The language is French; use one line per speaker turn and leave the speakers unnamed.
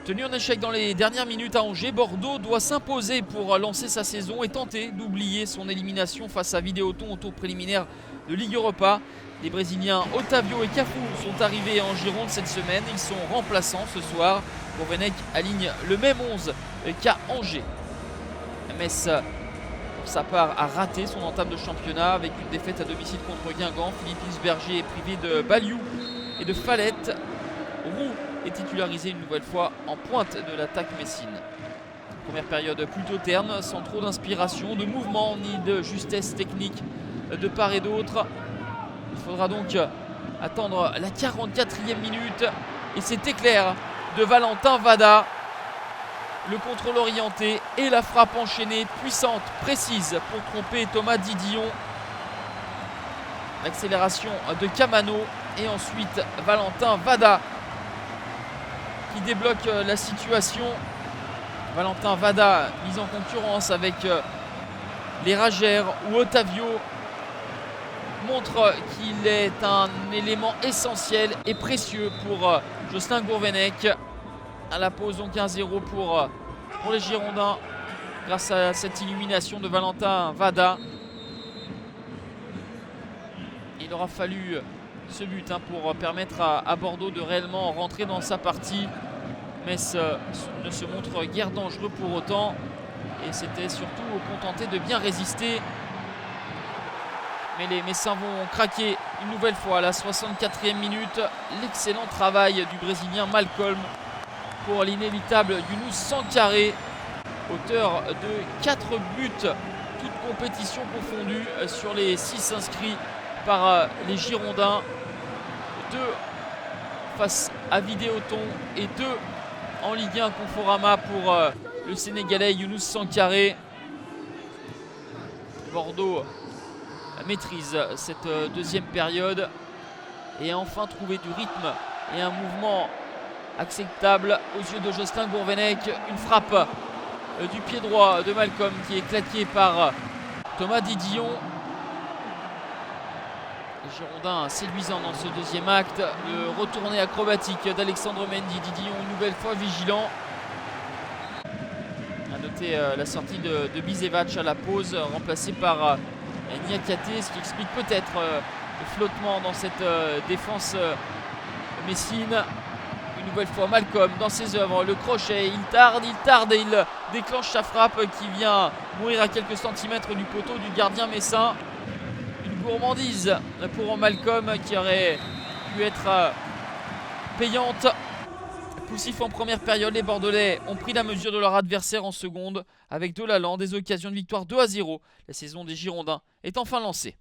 Tenu en échec dans les dernières minutes à Angers, Bordeaux doit s'imposer pour lancer sa saison et tenter d'oublier son élimination face à Vidéoton au tour préliminaire de Ligue Europa. Les Brésiliens Otavio et Cafu sont arrivés en Gironde cette semaine. Ils sont remplaçants ce soir. Gourvenec aligne le même 11 qu'à Angers. Metz, pour sa part, a raté son entame de championnat avec une défaite à domicile contre Guingamp. Philippe Isberger est privé de Baliou et de Fallette. Roux est titularisé une nouvelle fois en pointe de l'attaque messine. Première période plutôt terne, sans trop d'inspiration, de mouvement ni de justesse technique de part et d'autre. Il faudra donc attendre la 44e minute et c'est éclair de Valentin Vada. Le contrôle orienté et la frappe enchaînée, puissante, précise pour tromper Thomas Didillon. L'accélération de Camano et ensuite Valentin Vada qui débloque la situation. Valentin Vada mis en concurrence avec les Ragères où Otavio montre qu'il est un élément essentiel et précieux pour Jocelyn Gourvenec. À la pause donc 1-0 pour les Girondins grâce à cette illumination de Valentin Vada. Il aura fallu ce but pour permettre à Bordeaux de réellement rentrer dans sa partie. Metz ne se montre guère dangereux pour autant et c'était surtout contenté de bien résister. Mais les Messins vont craquer une nouvelle fois à la 64e minute. L'excellent travail du Brésilien Malcolm pour l'inévitable Younous Sankaré, auteur de 4 buts, toutes compétitions confondues sur les 6 inscrits par les Girondins. 2 face à Vidéoton et 2 en Ligue 1 Conforama pour le Sénégalais Younous Sankaré. Bordeaux maîtrise cette deuxième période et a enfin trouvé du rythme et un mouvement acceptable aux yeux de Jocelyn Gourvenec. Une frappe du pied droit de Malcolm qui est claquée par Thomas Didillon. Les Girondins séduisants dans ce deuxième acte. Le retourné acrobatique d'Alexandre Mendy. Didillon une nouvelle fois vigilant. A noter la sortie de Bizevac à la pause, remplacé par Niakate, ce qui explique peut-être le flottement dans cette défense messine. Une nouvelle fois Malcolm dans ses œuvres, le crochet, il tarde et il déclenche sa frappe qui vient mourir à quelques centimètres du poteau du gardien messin. Une gourmandise pour Malcolm qui aurait pu être payante. Poussif en première période, les Bordelais ont pris la mesure de leur adversaire en seconde avec Delalan, des occasions de victoire 2-0. La saison des Girondins est enfin lancée.